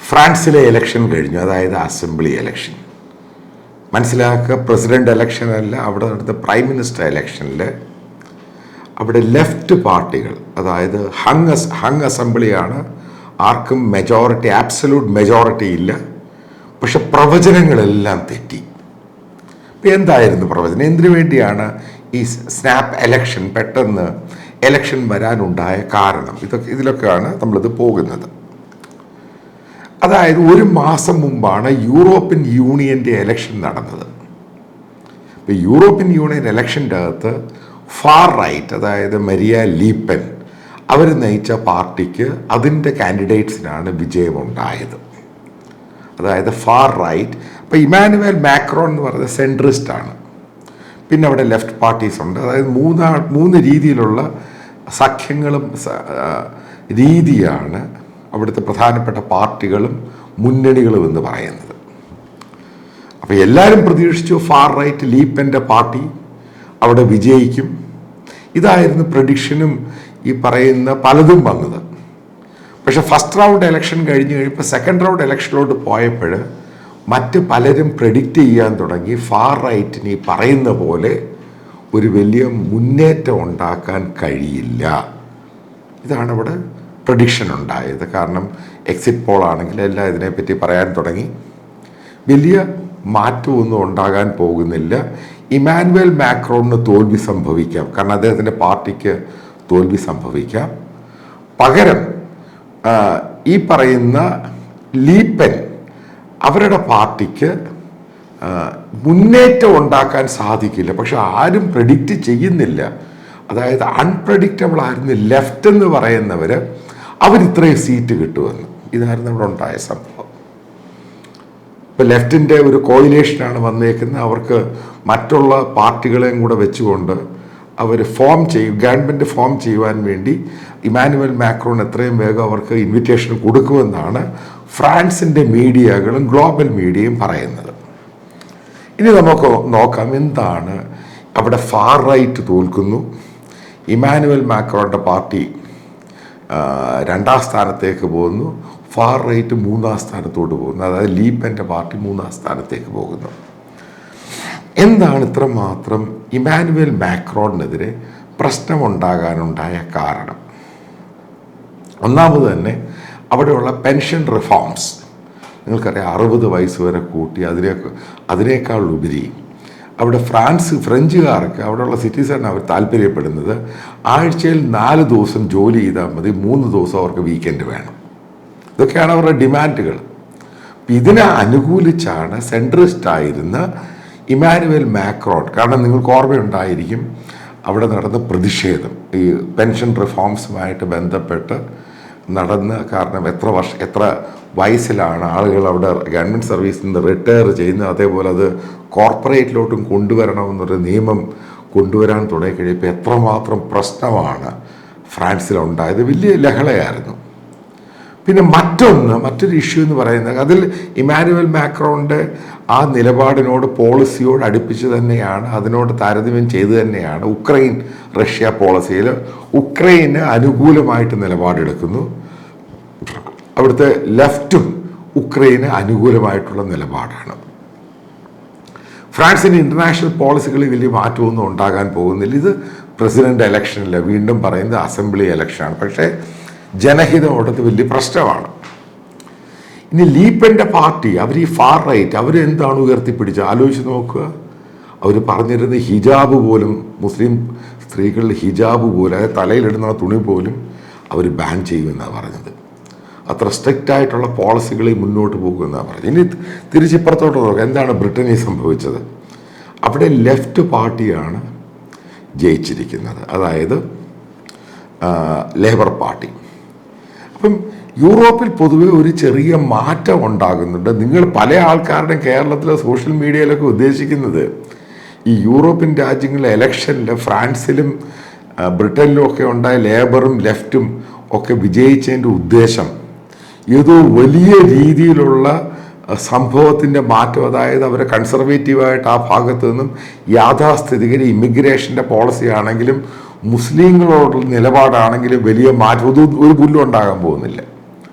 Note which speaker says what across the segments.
Speaker 1: ഫ്രാൻസിലെ ഇലക്ഷൻ കഴിഞ്ഞു, അതായത് അസംബ്ലി ഇലക്ഷൻ. മനസ്സിലാക്കുക, പ്രസിഡന്റ് ഇലക്ഷൻ അല്ല, അവിടെ നടന്ന പ്രൈം മിനിസ്റ്റർ ഇലക്ഷനിൽ അവിടെ ലെഫ്റ്റ് പാർട്ടികൾ, അതായത് ഹങ് അസംബ്ലിയാണ്, ആർക്കും മെജോറിറ്റി, ആബ്സല്യൂട്ട് മെജോറിറ്റി ഇല്ല. പക്ഷെ പ്രവചനങ്ങളെല്ലാം തെറ്റി. ഇപ്പം എന്തായിരുന്നു പ്രവചനം? എന്തിനു വേണ്ടിയാണ് ഈ സ്നാപ്പ് എലക്ഷൻ, പെട്ടെന്ന് എലക്ഷൻ വരാനുണ്ടായ കാരണം? ഇതിലൊക്കെയാണ് നമ്മളിത് പോകുന്നത്. അതായത് ഒരു മാസം മുമ്പാണ് യൂറോപ്യൻ യൂണിയൻ്റെ എലക്ഷൻ നടന്നത്. ഇപ്പം യൂറോപ്യൻ യൂണിയൻ എലക്ഷൻ്റെ അകത്ത് ഫാർ റൈറ്റ്, അതായത് മരിയ ലീപ്പൻ, അവർ നയിച്ച പാർട്ടിക്ക് അതിൻ്റെ കാൻഡിഡേറ്റ്സിനാണ് വിജയമുണ്ടായത്. അതായത് ഫാർ റൈറ്റ്. ഇപ്പോൾ ഇമാനുവൽ മാക്രോൺ എന്ന് പറയുന്നത് സെൻട്രിസ്റ്റാണ്. പിന്നെ അവിടെ ലെഫ്റ്റ് പാർട്ടീസ് ഉണ്ട്. അതായത് മൂന്ന് രീതിയിലുള്ള സഖ്യങ്ങളും രീതിയാണ് അവിടുത്തെ പ്രധാനപ്പെട്ട പാർട്ടികളും മുന്നണികളും എന്ന് പറയുന്നത്. അപ്പോൾ എല്ലാവരും പ്രതീക്ഷിച്ചു ഫാർ റൈറ്റ് ലീപ്പൻ്റെ പാർട്ടി അവിടെ വിജയിക്കും. ഇതായിരുന്നു പ്രഡിക്ഷനും ഈ പറയുന്ന പലതും വന്നത്. പക്ഷെ ഫസ്റ്റ് റൗണ്ട് ഇലക്ഷൻ കഴിഞ്ഞ് കഴിയുമ്പോൾ സെക്കൻഡ് റൗണ്ട് ഇലക്ഷനിലോട്ട് പോയപ്പോൾ മറ്റ് പലരും പ്രെഡിക്റ്റ് ചെയ്യാൻ തുടങ്ങി ഫാർ റൈറ്റിന് ഈ പറയുന്ന പോലെ ഒരു വലിയ മുന്നേറ്റം ഉണ്ടാക്കാൻ കഴിയില്ല. ഇതാണ് ഇവിടെ പ്രഡിക്ഷൻ ഉണ്ടായത്. കാരണം എക്സിറ്റ് പോൾ ആണെങ്കിൽ എല്ലാം ഇതിനെപ്പറ്റി പറയാൻ തുടങ്ങി. വലിയ മാറ്റമൊന്നും ഉണ്ടാകാൻ പോകുന്നില്ല. ഇമാനുവൽ മാക്രോണിന് തോൽവി സംഭവിക്കാം, കാരണം അദ്ദേഹത്തിൻ്റെ പാർട്ടിക്ക് തോൽവി സംഭവിക്കാം. പകരം ഈ പറയുന്ന ലീപ്പൻ, അവരുടെ പാർട്ടിക്ക് മുന്നേറ്റം ഉണ്ടാക്കാൻ സാധിക്കില്ല. പക്ഷെ ആരും പ്രെഡിക്റ്റ് ചെയ്യുന്നില്ല. അതായത് അൺപ്രഡിക്റ്റബിൾ ആയിരുന്നു ലെഫ്റ്റ് എന്ന് പറയുന്നവർ, അവരിത്രയും സീറ്റ് കിട്ടുമെന്ന്. ഇതായിരുന്നു അവിടെ ഉണ്ടായ സംഭവം. ഇപ്പോൾ ലെഫ്റ്റിൻ്റെ ഒരു കോയിലേഷനാണ് വന്നേക്കുന്നത്. അവർക്ക് മറ്റുള്ള പാർട്ടികളെയും കൂടെ വെച്ചുകൊണ്ട് അവർ ഗവൺമെൻറ് ഫോം ചെയ്യുവാൻ വേണ്ടി ഇമാനുവൽ മാക്രോൺ എത്രയും വേഗം അവർക്ക് ഇൻവിറ്റേഷൻ കൊടുക്കുമെന്നാണ് ഫ്രാൻസിൻ്റെ മീഡിയകളും ഗ്ലോബൽ മീഡിയയും പറയുന്നത്. ഇനി നമുക്ക് നോക്കാം എന്താണ് അവിടെ. ഫാർ റൈറ്റ് തോൽക്കുന്നു. ഇമാനുവൽ മാക്രോണിൻ്റെ പാർട്ടി 2ാം സ്ഥാനത്തേക്ക് പോകുന്നു. ഫാർ റൈറ്റ് 3ാം സ്ഥാനത്തോട്ട് പോകുന്നു. അതായത് ലീപ്പൻ്റെ പാർട്ടി 3ാം സ്ഥാനത്തേക്ക് പോകുന്നു. എന്താണ് ഇത്രമാത്രം ഇമാനുവൽ മാക്രോണിനെതിരെ പ്രശ്നമുണ്ടാകാനുണ്ടായ കാരണം? ഒന്നാമത് തന്നെ അവിടെയുള്ള പെൻഷൻ റിഫോംസ്. നിങ്ങൾക്കറിയാം, 60 വയസ്സ് വരെ കൂട്ടി. അതിനേക്കാൾ ഉപരി അവിടെ ഫ്രഞ്ചുകാർക്ക്, അവിടെയുള്ള സിറ്റിസൺ അവർ താല്പര്യപ്പെടുന്നത് ആഴ്ചയിൽ 4 ദിവസം ജോലി ചെയ്താൽ മതി, 3 ദിവസം അവർക്ക് വീക്കെൻഡ് വേണം. ഇതൊക്കെയാണ് അവരുടെ ഡിമാൻഡുകൾ. ഇതിനെ അനുകൂലിച്ചാണ് സെൻട്രിസ്റ്റായിരുന്ന ഇമാനുവൽ മാക്രോൺ. കാരണം നിങ്ങൾക്ക് ഓർമ്മയുണ്ടായിരിക്കും അവിടെ നടന്ന പ്രതിഷേധം ഈ പെൻഷൻ റിഫോംസുമായിട്ട് ബന്ധപ്പെട്ട് നടന്ന്. കാരണം എത്ര വയസ്സിലാണ് ആളുകൾ അവിടെ ഗവൺമെൻറ് സർവീസിൽ നിന്ന് റിട്ടയർ ചെയ്യുന്നത്. അതേപോലെ അത് കോർപ്പറേറ്റിലോട്ടും കൊണ്ടുവരണമെന്നൊരു നിയമം കൊണ്ടുവരാൻ തുടങ്ങിക്കഴിഞ്ഞപ്പോൾ എത്രമാത്രം പ്രശ്നമാണ് ഫ്രാൻസിലുണ്ടായത്. വലിയ ലഹളയായിരുന്നു. പിന്നെ മറ്റൊരു ഇഷ്യൂ എന്ന് പറയുന്നത്, അതിൽ ഇമാനുവൽ മാക്രോണിൻ്റെ ആ നിലപാടിനോട്, പോളിസിയോട് അടുപ്പിച്ച് തന്നെയാണ്, അതിനോട് താരതമ്യം ചെയ്ത് തന്നെയാണ് ഉക്രൈൻ റഷ്യ പോളിസിയിൽ ഉക്രൈന് അനുകൂലമായിട്ട് നിലപാടെടുക്കുന്നു. അവിടുത്തെ ലെഫ്റ്റും ഉക്രൈന് അനുകൂലമായിട്ടുള്ള നിലപാടാണ്. ഫ്രാൻസിൻ്റെ ഇൻ്റർനാഷണൽ പോളിസികളിൽ വലിയ മാറ്റമൊന്നും ഉണ്ടാകാൻ പോകുന്നില്ല. ഇത് പ്രസിഡന്റ് ഇലക്ഷനില്ല, വീണ്ടും പറയുന്നത് അസംബ്ലി ഇലക്ഷനാണ്. പക്ഷേ ജനഹിതം അവിടുത്തെ വലിയ പ്രശ്നമാണ്. ഇനി ലീപ്പൻ്റെ പാർട്ടി, അവർ ഈ ഫാർ റൈറ്റ്, അവർ എന്താണ് ഉയർത്തിപ്പിടിച്ചത് ആലോചിച്ച് നോക്കുക. അവർ പറഞ്ഞിരുന്നത് ഹിജാബ് പോലും, മുസ്ലിം സ്ത്രീകളുടെ ഹിജാബ് പോലും, അതായത് തലയിലിടുന്ന തുണി പോലും അവർ ബാൻ ചെയ്യുമെന്നാണ് പറഞ്ഞത്. അത്ര സ്ട്രിക്റ്റ് ആയിട്ടുള്ള പോളിസികളിൽ മുന്നോട്ട് പോകുമെന്നാണ് പറഞ്ഞത്. ഇനി തിരിച്ചിപ്പുറത്തോട്ട് നോക്കുക, എന്താണ് ബ്രിട്ടനിൽ സംഭവിച്ചത്? അവിടെ ലെഫ്റ്റ് പാർട്ടിയാണ് ജയിച്ചിരിക്കുന്നത്, അതായത് ലേബർ പാർട്ടി. അപ്പം യൂറോപ്പിൽ പൊതുവെ ഒരു ചെറിയ മാറ്റം ഉണ്ടാകുന്നുണ്ട്. നിങ്ങൾ പല ആൾക്കാരുടെയും കേരളത്തിലെ സോഷ്യൽ മീഡിയയിലൊക്കെ ഉദ്ദേശിക്കുന്നത് ഈ യൂറോപ്യൻ രാജ്യങ്ങളിലെ ഇലക്ഷനിൽ ഫ്രാൻസിലും ബ്രിട്ടനിലും ഒക്കെ ഉണ്ടായ ലേബറും ലെഫ്റ്റും ഒക്കെ വിജയിച്ചതിൻ്റെ ഉദ്ദേശം ഏതോ വലിയ രീതിയിലുള്ള സംഭവത്തിൻ്റെ മാറ്റം, അതായത് അവരെ കൺസർവേറ്റീവായിട്ട് ആ ഭാഗത്തു നിന്നും യാഥാസ്ഥിതികർ ഇമിഗ്രേഷൻ്റെ പോളിസി ആണെങ്കിലും മുസ്ലിങ്ങളോടുള്ള നിലപാടാണെങ്കിലും വലിയ മാറ്റം ഒരു പുല്ലും ഉണ്ടാകാൻ പോകുന്നില്ല.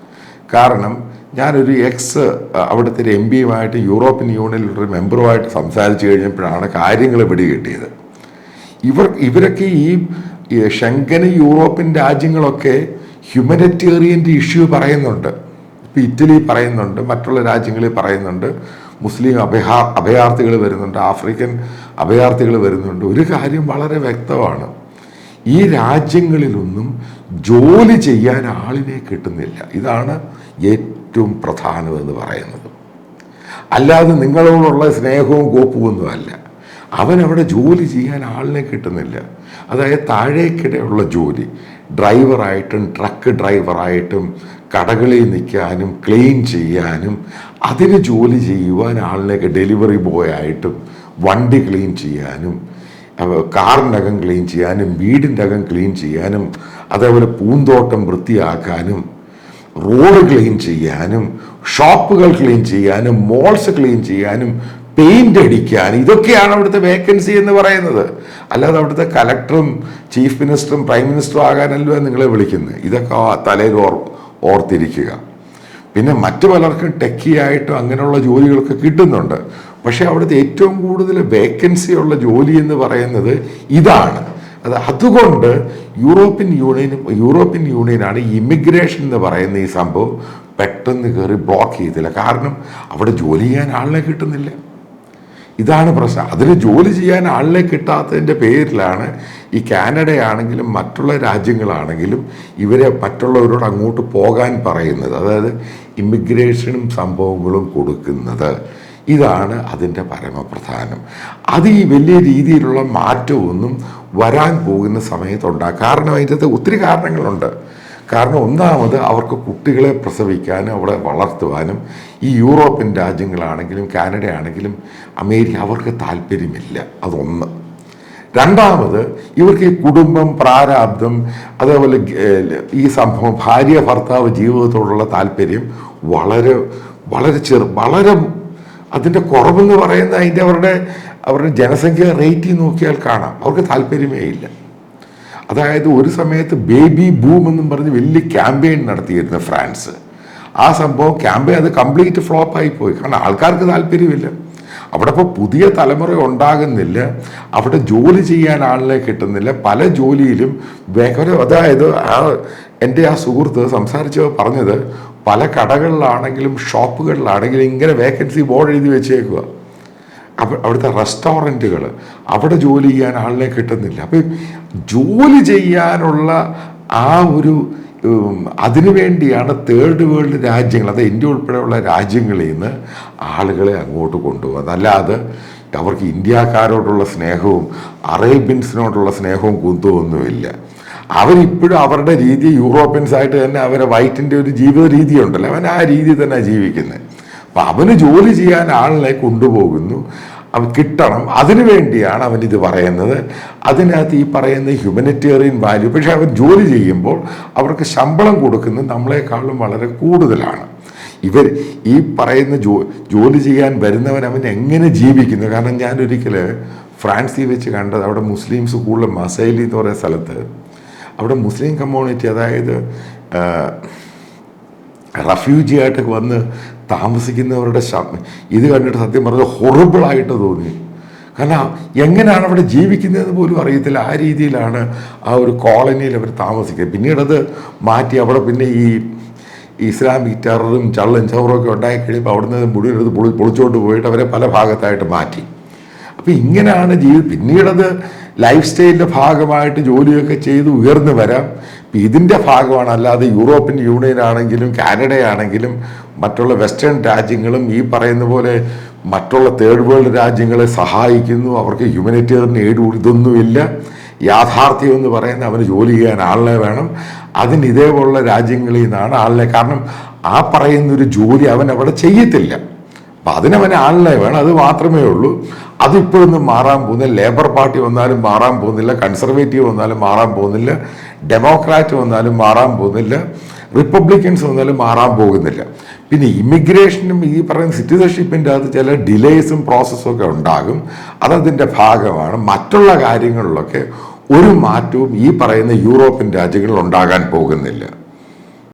Speaker 1: കാരണം ഞാനൊരു അവിടുത്തെ ഒരു MP-യുമായിട്ട് യൂറോപ്യൻ യൂണിയനിലൊരു മെമ്പറുമായിട്ട് സംസാരിച്ചു കഴിഞ്ഞപ്പോഴാണ് കാര്യങ്ങൾ പിടികിട്ടിയത്. ഇവരൊക്കെ ഈ ഷെങ്കൻ യൂറോപ്യൻ രാജ്യങ്ങളൊക്കെ ഹ്യൂമനിറ്റേറിയൻ്റെ ഇഷ്യൂ പറയുന്നുണ്ട്. ഇപ്പം ഇറ്റലി പറയുന്നുണ്ട്, മറ്റുള്ള രാജ്യങ്ങളിൽ പറയുന്നുണ്ട്, മുസ്ലിം അഭയാർത്ഥികൾ വരുന്നുണ്ട്, ആഫ്രിക്കൻ അഭയാർത്ഥികൾ വരുന്നുണ്ട്. ഒരു കാര്യം വളരെ വ്യക്തമാണ്, ഈ രാജ്യങ്ങളിലൊന്നും ജോലി ചെയ്യാൻ ആളിനെ കിട്ടുന്നില്ല. ഇതാണ് ഏറ്റവും പ്രധാനമെന്ന് പറയുന്നത്. അല്ലാതെ നിങ്ങളോടുള്ള സ്നേഹവും കോപ്പുമൊന്നുമല്ല. അവനവിടെ ജോലി ചെയ്യാൻ ആളിനെ കിട്ടുന്നില്ല. അതായത് താഴേക്കിടെയുള്ള ജോലി, ഡ്രൈവറായിട്ടും ട്രക്ക് ഡ്രൈവറായിട്ടും കടകളിൽ നിൽക്കാനും ക്ലീൻ ചെയ്യാനും അതിന് ജോലി ചെയ്യുവാൻ ആളിനെ, ഡെലിവറി ബോയ് ആയിട്ടും വണ്ടി ക്ലീൻ ചെയ്യാനും കാറിനകം ക്ലീൻ ചെയ്യാനും വീടിൻ്റെ അകം ക്ലീൻ ചെയ്യാനും അതേപോലെ പൂന്തോട്ടം വൃത്തിയാക്കാനും റോഡ് ക്ലീൻ ചെയ്യാനും ഷോപ്പുകൾ ക്ലീൻ ചെയ്യാനും മോൾസ് ക്ലീൻ ചെയ്യാനും പെയിന്റ് അടിക്കാനും ഇതൊക്കെയാണ് അവിടുത്തെ വേക്കൻസി എന്ന് പറയുന്നത്. അല്ലാതെ അവിടുത്തെ കലക്ടറും ചീഫ് മിനിസ്റ്ററും പ്രൈം മിനിസ്റ്ററും ആകാനല്ലോ നിങ്ങളെ വിളിക്കുന്നത്. ഇതൊക്കെ തലയിൽ ഓർത്തിരിക്കുക. പിന്നെ മറ്റു പലർക്കും ടെക്കിയായിട്ടും അങ്ങനെയുള്ള ജോലികളൊക്കെ കിട്ടുന്നുണ്ട്. പക്ഷേ അവിടുത്തെ ഏറ്റവും കൂടുതൽ വേക്കൻസി ഉള്ള ജോലി എന്ന് പറയുന്നത് ഇതാണ്. അതുകൊണ്ട് യൂറോപ്യൻ യൂണിയനാണ് ഇമിഗ്രേഷൻ എന്ന് പറയുന്ന ഈ സംഭവം പെട്ടെന്ന് കയറി ബ്ലോക്ക് ചെയ്തില്ല. കാരണം അവിടെ ജോലി ചെയ്യാൻ ആളിനെ കിട്ടുന്നില്ല. ഇതാണ് പ്രശ്നം. അതിന് ജോലി ചെയ്യാൻ ആളിനെ കിട്ടാത്തതിൻ്റെ പേരിലാണ് ഈ കാനഡയാണെങ്കിലും മറ്റുള്ള രാജ്യങ്ങളാണെങ്കിലും ഇവരെ മറ്റുള്ളവരോട് അങ്ങോട്ട് പോകാൻ പറയുന്നത്. അതായത് ഇമിഗ്രേഷനും സംഭവങ്ങളും കൊടുക്കുന്നത്. ഇതാണ് അതിൻ്റെ പരമപ്രധാനം. അത് ഈ വലിയ രീതിയിലുള്ള മാറ്റമൊന്നും വരാൻ പോകുന്ന സമയത്തുണ്ടാകും. കാരണം അതിൻ്റെ ഒത്തിരി കാരണങ്ങളുണ്ട്. കാരണം ഒന്നാമത് അവർക്ക് കുട്ടികളെ പ്രസവിക്കാനും അവിടെ വളർത്തുവാനും ഈ യൂറോപ്യൻ രാജ്യങ്ങളാണെങ്കിലും കാനഡയാണെങ്കിലും അമേരിക്ക അവർക്ക് താല്പര്യമില്ല. അതൊന്ന്. രണ്ടാമത് ഇവർക്ക് ഈ കുടുംബം, പ്രാരാബ്ദം, അതേപോലെ ഈ സംഭവം ഭാര്യ ഭർത്താവ് ജീവിതത്തോടുള്ള താല്പര്യം വളരെ വളരെ അതിൻ്റെ കുറവെന്ന് പറയുന്നത് അവരുടെ ജനസംഖ്യ റേറ്റ് നോക്കിയാൽ കാണാം. അവർക്ക് താല്പര്യമേ ഇല്ല. അതായത് ഒരു സമയത്ത് ബേബി ബൂം എന്നും പറഞ്ഞ് വലിയ ക്യാമ്പയിൻ നടത്തിയിരുന്നു ഫ്രാൻസ്. ആ സംഭവം ക്യാമ്പയിൻ അത് കംപ്ലീറ്റ് ഫ്ലോപ്പായി പോയി. കാരണം ആൾക്കാർക്ക് താല്പര്യമില്ല. അവിടെ ഇപ്പോൾ പുതിയ തലമുറ ഉണ്ടാകുന്നില്ല. അവിടെ ജോലി ചെയ്യാൻ ആളിനെ കിട്ടുന്നില്ല. പല ജോലിയിലും അതായത് എൻ്റെ ആ സുഹൃത്ത് സംസാരിച്ചപ്പോൾ പറഞ്ഞത് പല കടകളിലാണെങ്കിലും ഷോപ്പുകളിലാണെങ്കിലും ഇങ്ങനെ വേക്കൻസി ബോർഡ് എഴുതി വെച്ചേക്കുക. അവിടുത്തെ റെസ്റ്റോറൻറ്റുകൾ, അവിടെ ജോലി ചെയ്യാൻ ആളിനെ കിട്ടുന്നില്ല. അപ്പം ജോലി ചെയ്യാനുള്ള ആ ഒരു അതിനുവേണ്ടിയാണ് തേർഡ് വേൾഡ് രാജ്യങ്ങൾ, അത് ഇന്ത്യ ഉൾപ്പെടെയുള്ള രാജ്യങ്ങളിൽ നിന്ന് ആളുകളെ അങ്ങോട്ട് കൊണ്ടുപോകുന്നത്. അല്ലാതെ അവർക്ക് ഇന്ത്യക്കാരോടുള്ള സ്നേഹവും അറേബ്യൻസിനോടുള്ള സ്നേഹവും കുന്തമൊന്നുമില്ല. അവരിപ്പോഴും അവരുടെ രീതി യൂറോപ്യൻസായിട്ട് തന്നെ അവരെ വൈറ്റിൻ്റെ ഒരു ജീവിത രീതി ഉണ്ടല്ലോ, അവൻ ആ രീതി തന്നെ ജീവിക്കുന്നത്. അപ്പം അവന് ജോലി ചെയ്യാൻ ആളിനെ കൊണ്ടുപോകുന്നു, അവൻ കിട്ടണം. അതിനു വേണ്ടിയാണ് അവനിത് പറയുന്നത്. അതിനകത്ത് ഈ പറയുന്ന ഹ്യൂമനിറ്റേറിയൻ വാല്യൂ. പക്ഷെ അവൻ ജോലി ചെയ്യുമ്പോൾ അവർക്ക് ശമ്പളം കൊടുക്കുന്നത് നമ്മളെക്കാളും വളരെ കൂടുതലാണ്. ഇവർ ഈ പറയുന്ന ജോലി ചെയ്യാൻ വരുന്നവൻ അവൻ എങ്ങനെ ജീവിക്കുന്നു? കാരണം ഞാനൊരിക്കൽ ഫ്രാൻസിൽ വെച്ച് കണ്ടത്, അവിടെ മുസ്ലിംസ് കൂടുതൽ മസൈലി എന്ന് പറയുന്ന സ്ഥലത്ത് അവിടെ മുസ്ലിം കമ്മ്യൂണിറ്റി, അതായത് റെഫ്യൂജി ആയിട്ട് വന്ന് താമസിക്കുന്നവരുടെ ഇത് കണ്ടിട്ട് സത്യം പറഞ്ഞാൽ ഹൊറിബിളായിട്ട് തോന്നി. കാരണം എങ്ങനെയാണ് അവിടെ ജീവിക്കുന്നതെന്ന് പോലും അറിയത്തില്ല. ആ രീതിയിലാണ് ആ ഒരു കോളനിയിൽ അവർ താമസിക്കുന്നത്. പിന്നീട് അത് മാറ്റി അവിടെ പിന്നെ ഈ ഇസ്ലാമിക് ടെററും ചള്ളും ചവറും ഉണ്ടായി കഴിയുമ്പോൾ അവിടുന്ന് മുടിയെടുത്ത് പൊളിച്ചോണ്ട് പോയിട്ട് അവരെ പല ഭാഗത്തായിട്ട് മാറ്റി. അപ്പം ഇങ്ങനെയാണ് പിന്നീടത് ലൈഫ് സ്റ്റൈലിൻ്റെ ഭാഗമായിട്ട് ജോലിയൊക്കെ ചെയ്ത് ഉയർന്നു വരാം. ഇതിൻ്റെ ഭാഗമാണ്. അല്ലാതെ യൂറോപ്യൻ യൂണിയൻ ആണെങ്കിലും കാനഡയാണെങ്കിലും മറ്റുള്ള വെസ്റ്റേൺ രാജ്യങ്ങളും ഈ പറയുന്ന പോലെ മറ്റുള്ള തേർഡ് വേൾഡ് രാജ്യങ്ങളെ സഹായിക്കുന്നു, അവർക്ക് ഹ്യൂമനിറ്റേറിയൻ എയ്ഡ് ഇതൊന്നുമില്ല. യാഥാർത്ഥ്യം എന്ന് പറയുന്ന അവന് ജോലി ചെയ്യാൻ ആളിനെ വേണം. അതിന് ഇതേപോലുള്ള രാജ്യങ്ങളിൽ നിന്നാണ് ആളിനെ. കാരണം ആ പറയുന്നൊരു ജോലി അവൻ അവിടെ ചെയ്യത്തില്ല. അപ്പം അതിനവന് ആളിനെ വേണം. അത് മാത്രമേ ഉള്ളൂ. അതിപ്പോഴൊന്നും മാറാൻ പോകുന്നില്ല. ലേബർ പാർട്ടി വന്നാലും മാറാൻ പോകുന്നില്ല, കൺസർവേറ്റീവ് വന്നാലും മാറാൻ പോകുന്നില്ല, ഡെമോക്രാറ്റ് വന്നാലും മാറാൻ പോകുന്നില്ല, റിപ്പബ്ലിക്കൻസ് വന്നാലും മാറാൻ പോകുന്നില്ല. പിന്നെ ഇമിഗ്രേഷനും ഈ പറയുന്ന സിറ്റിസൺഷിപ്പിൻ്റെ അകത്ത് ചില ഡിലേസും പ്രോസസ്സും ഒക്കെ ഉണ്ടാകും. അതതിൻ്റെ ഭാഗമാണ്. മറ്റുള്ള കാര്യങ്ങളിലൊക്കെ ഒരു മാറ്റവും ഈ പറയുന്ന യൂറോപ്യൻ രാജ്യങ്ങളിൽ ഉണ്ടാകാൻ പോകുന്നില്ല.